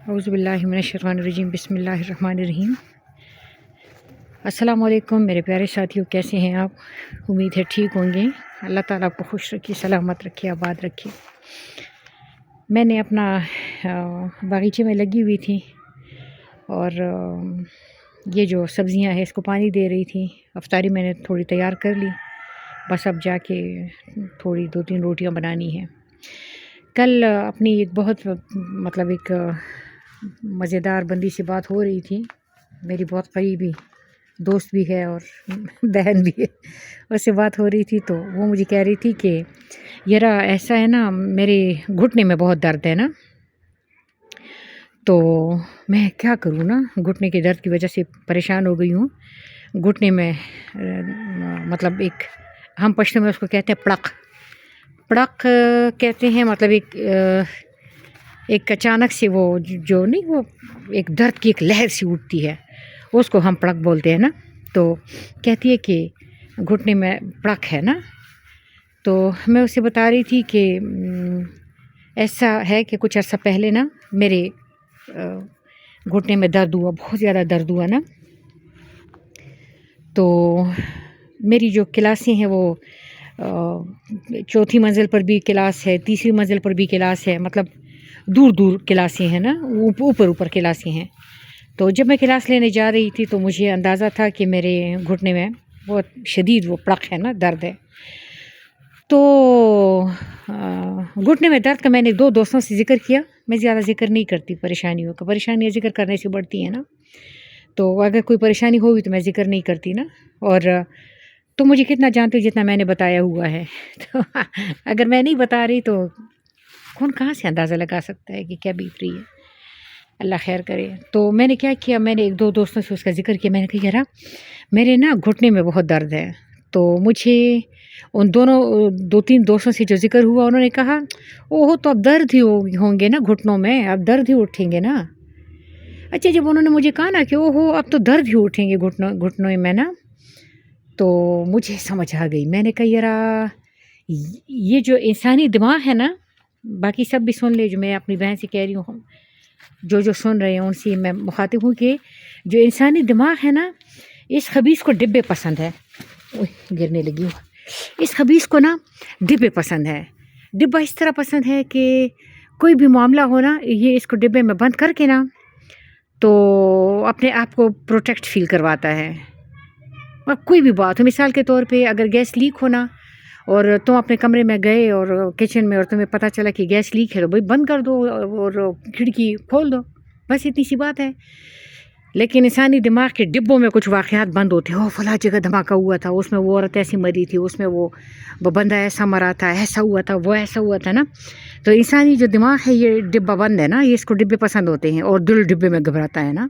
اعوذ باللہ من الشیطان الرجیم، بسم اللہ الرحمن الرحیم۔ السلام علیکم میرے پیارے ساتھیوں، کیسے ہیں آپ؟ امید ہے ٹھیک ہوں گے۔ اللہ تعالیٰ آپ کو خوش رکھے، سلامت رکھے، آباد رکھے۔ میں نے اپنا باغیچے میں لگی ہوئی تھی اور یہ جو سبزیاں ہیں اس کو پانی دے رہی تھی۔ افطاری میں نے تھوڑی تیار کر لی، بس اب جا کے تھوڑی 2-3 روٹیاں بنانی ہیں۔ کل اپنی ایک بہت ایک مزیدار بندی سے بات ہو رہی تھی، میری بہت قریبی دوست بھی ہے اور بہن بھی ہے، اس سے بات ہو رہی تھی تو وہ مجھے کہہ رہی تھی کہ یرا ایسا ہے نا، میرے گھٹنے میں بہت درد ہے نا، تو میں کیا کروں نا، گھٹنے کے درد کی وجہ سے پریشان ہو گئی ہوں۔ گھٹنے میں ایک ہم پشتو میں اس کو کہتے ہیں پڑق کہتے ہیں، ایک اچانک سے وہ جو نہیں، وہ ایک درد کی ایک لہر سی اٹھتی ہے، اس کو ہم پڑق بولتے ہیں نا۔ تو کہتی ہے کہ گھٹنے میں پڑق ہے نا، تو میں اسے بتا رہی تھی کہ ایسا ہے کہ کچھ عرصہ پہلے نا میرے گھٹنے میں درد ہوا، بہت زیادہ درد ہوا نا۔ تو میری جو کلاسیں ہیں وہ 4تھی منزل پر بھی کلاس ہے، 3ری منزل پر بھی کلاس ہے، دور کلاسیں ہیں نا، اوپر کلاسیں ہیں۔ تو جب میں کلاس لینے جا رہی تھی تو مجھے اندازہ تھا کہ میرے گھٹنے میں بہت شدید وہ پڑق ہے نا، درد ہے۔ تو گھٹنے میں درد کا میں نے 2 دوستوں سے ذکر کیا۔ میں زیادہ ذکر نہیں کرتی پریشانیوں کا، پریشانیاں ذکر کرنے سے بڑھتی ہیں نا، تو اگر کوئی پریشانی ہوگی تو میں ذکر نہیں کرتی نا۔ اور تم مجھے کتنا جانتے ہو جتنا میں نے بتایا ہوا ہے، تو اگر میں نہیں بتا رہی تو کون کہاں سے اندازہ لگا سکتا ہے کہ کیا بیت رہی ہے، اللہ خیر کرے۔ تو میں نے کیا کیا، میں نے 1-2 دوستوں سے اس کا ذکر کیا۔ میں نے کہا یارا میرے نا گھٹنے میں بہت درد ہے۔ تو مجھے ان 2-3 دوستوں سے جو ذکر ہوا، انہوں نے کہا اوہ تو اب درد ہی ہوں گے نا گھٹنوں میں، اب درد ہی اٹھیں گے نا۔ اچھا، جب انہوں نے مجھے کہا نا کہ اوہ اب تو درد ہی اٹھیں گے گھٹنوں میں نا، تو مجھے سمجھ آ گئی۔ میں نے کہا یارا یہ جو انسانی دماغ ہے نا، باقی سب بھی سن لے، جو میں اپنی بہن سے کہہ رہی ہوں، جو سن رہے ہیں ان سے میں مخاطب ہوں کہ جو انسانی دماغ ہے نا، اس خبیث کو ڈبے پسند ہے۔ گرنے لگی ہوں۔ اس خبیث کو نا ڈبے پسند ہے۔ ڈبہ اس طرح پسند ہے کہ کوئی بھی معاملہ ہو نا، یہ اس کو ڈبے میں بند کر کے نا تو اپنے آپ کو پروٹیکٹ فیل کرواتا ہے۔ اب کوئی بھی بات ہو، مثال کے طور پہ اگر گیس لیک ہونا اور تم اپنے کمرے میں گئے اور کچن میں اور تمہیں پتہ چلا کہ گیس لیک ہے، تو بھائی بند کر دو اور کھڑکی کھول دو، بس اتنی سی بات ہے۔ لیکن انسانی دماغ کے ڈبوں میں کچھ واقعات بند ہوتے ہیں، فلاں جگہ دھماکہ ہوا تھا، اس میں وہ عورت ایسی مری تھی، اس میں وہ بندہ ایسا مرا تھا، ایسا ہوا تھا، وہ ایسا ہوا تھا نا۔ تو انسانی جو دماغ ہے یہ ڈبہ بند ہے نا، یہ اس کو ڈبے پسند ہوتے ہیں، اور دل ڈبے میں گھبراتا ہے نا،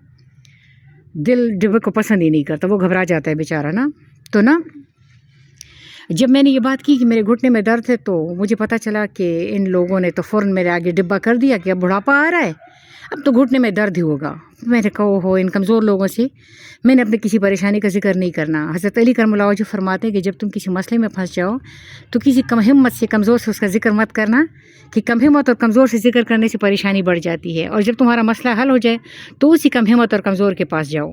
دل ڈبے کو پسند ہی نہیں کرتا، وہ گھبرا جاتا ہے بیچارہ نا۔ تو نا جب میں نے یہ بات کی کہ میرے گھٹنے میں درد ہے، تو مجھے پتہ چلا کہ ان لوگوں نے تو فوراً میرے آگے ڈبہ کر دیا کہ اب بڑھاپا آ رہا ہے، اب تو گھٹنے میں درد ہی ہوگا۔ میں نے کہا ہو ان کمزور لوگوں سے میں نے اپنے کسی پریشانی کا ذکر نہیں کرنا۔ حضرت علی کرم اللہ وجہ فرماتے ہیں کہ جب تم کسی مسئلے میں پھنس جاؤ تو کسی کم ہمت سے، کمزور سے اس کا ذکر مت کرنا، کہ کم ہمت اور کمزور سے ذکر کرنے سے پریشانی بڑھ جاتی ہے، اور جب تمہارا مسئلہ حل ہو جائے تو اسی کم ہمت اور کمزور کے پاس جاؤ۔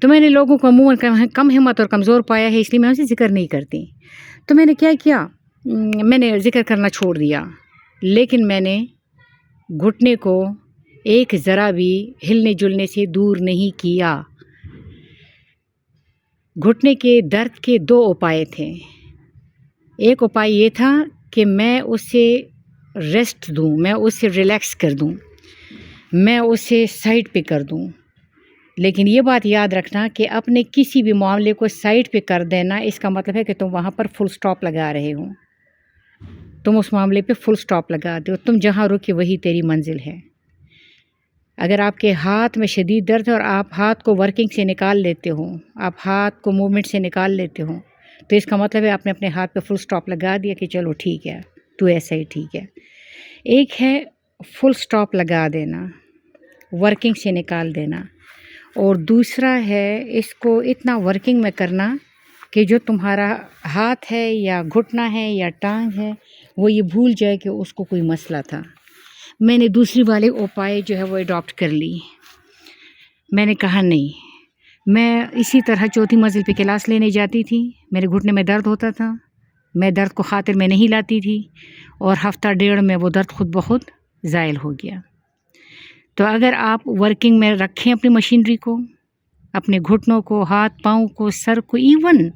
تو میں نے لوگوں کو عموماً کم ہمت اور کمزور پایا ہے، اس لیے میں ان سے ذکر نہیں کرتی۔ تو میں نے کیا میں نے ذکر کرنا چھوڑ دیا، لیکن میں نے گھٹنے کو ایک ذرا بھی ہلنے جلنے سے دور نہیں کیا۔ گھٹنے کے درد کے 2 اپائے تھے۔ ایک اپائے یہ تھا کہ میں اسے ریسٹ دوں، میں اسے ریلیکس کر دوں، میں اسے سائڈ پہ کر دوں۔ لیکن یہ بات یاد رکھنا کہ اپنے کسی بھی معاملے کو سائڈ پہ کر دینا، اس کا مطلب ہے کہ تم وہاں پر فل سٹاپ لگا رہے ہو، تم اس معاملے پہ فل سٹاپ لگا دو، تم جہاں رکے وہی تیری منزل ہے۔ اگر آپ کے ہاتھ میں شدید درد ہے اور آپ ہاتھ کو ورکنگ سے نکال لیتے ہو، آپ ہاتھ کو موومنٹ سے نکال لیتے ہو، تو اس کا مطلب ہے آپ نے اپنے ہاتھ پہ فل سٹاپ لگا دیا کہ چلو ٹھیک ہے، تو ایسا ہی ٹھیک ہے۔ ایک ہے فل سٹاپ لگا دینا، ورکنگ سے نکال دینا، اور دوسرا ہے اس کو اتنا ورکنگ میں کرنا کہ جو تمہارا ہاتھ ہے یا گھٹنا ہے یا ٹانگ ہے وہ یہ بھول جائے کہ اس کو کوئی مسئلہ تھا۔ میں نے دوسری والے اوپائے جو ہے وہ اڈاپٹ کر لی. میں نے کہا نہیں. میں اسی طرح چوتھی منزل پہ کلاس لینے جاتی تھی. میرے گھٹنے میں درد ہوتا تھا. میں درد کو خاطر میں نہیں لاتی تھی اور ہفتہ ڈیڑھ میں وہ درد خود بخود زائل ہو گیا. تو اگر آپ ورکنگ میں رکھیں اپنی مشینری کو، اپنے گھٹنوں کو، ہاتھ پاؤں کو، سر کو، ایون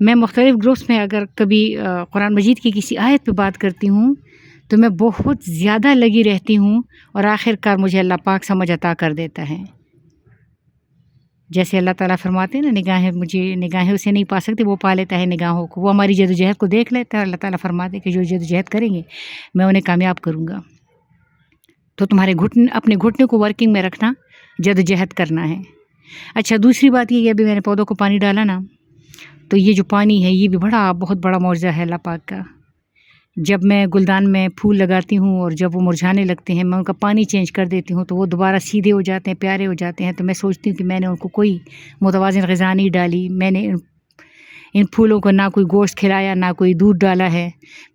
میں مختلف گروپس میں اگر کبھی قرآن مجید کی کسی آیت پہ بات کرتی ہوں تو میں بہت زیادہ لگی رہتی ہوں اور آخر کار مجھے اللہ پاک سمجھ عطا کر دیتا ہے. جیسے اللہ تعالیٰ فرماتے ہیں نا، نگاہیں اسے نہیں پا سکتے، وہ پا لیتا ہے نگاہوں کو. وہ ہماری جدوجہد کو دیکھ لیتا ہے. اللہ تعالیٰ فرماتے ہیں کہ جو جدوجہد کریں گے میں انہیں کامیاب کروں گا. تو تمہارے اپنے گھٹنے کو ورکنگ میں رکھنا، جدوجہد کرنا ہے. اچھا، دوسری بات یہ ہے، ابھی میں نے پودوں کو پانی ڈالا نا، تو یہ جو پانی ہے یہ بھی بہت بڑا معجزہ ہے اللہ پاک کا. جب میں گلدان میں پھول لگاتی ہوں اور جب وہ مرجھانے لگتے ہیں، میں ان کا پانی چینج کر دیتی ہوں تو وہ دوبارہ سیدھے ہو جاتے ہیں، پیارے ہو جاتے ہیں. تو میں سوچتی ہوں کہ میں نے ان کو کوئی متوازن غذا نہیں ڈالی. میں نے ان پھولوں کو نہ کوئی گوشت کھلایا، نہ کوئی دودھ ڈالا ہے.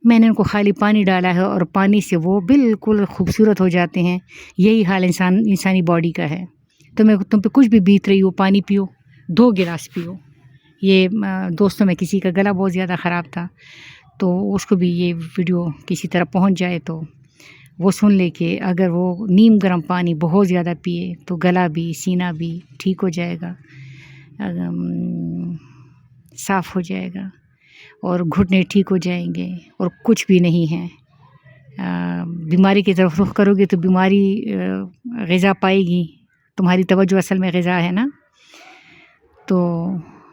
میں نے ان کو خالی پانی ڈالا ہے اور پانی سے وہ بالکل خوبصورت ہو جاتے ہیں. یہی حال انسانی باڈی کا ہے. تم پہ کچھ بھی بیت رہی ہو، پانی پیو، 2 گلاس پیو. یہ دوستوں میں کسی کا گلا بہت زیادہ خراب تھا، تو اس کو بھی یہ ویڈیو کسی طرح پہنچ جائے تو وہ سن لے کہ اگر وہ نیم گرم پانی بہت زیادہ پیے تو گلا بھی، سینہ بھی ٹھیک ہو جائے گا، صاف ہو جائے گا اور گھٹنے ٹھیک ہو جائیں گے اور کچھ بھی نہیں ہے. بیماری کی طرف رخ کرو گے تو بیماری غذا پائے گی. تمہاری توجہ اصل میں غذا ہے نا، تو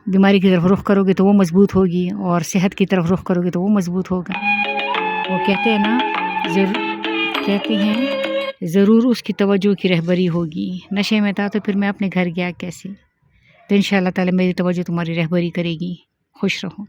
بیماری کی طرف رخ کرو گے تو وہ مضبوط ہوگی اور صحت کی طرف رخ کرو گے تو وہ مضبوط ہوگا. وہ کہتے ہیں نا، کہتے ہیں ضرور اس کی توجہ کی رہبری ہوگی. نشے میں تھا تو پھر میں اپنے گھر گیا کیسے؟ تو انشاءاللہ تعالی میری توجہ تمہاری رہبری کرے گی. خوش رہو.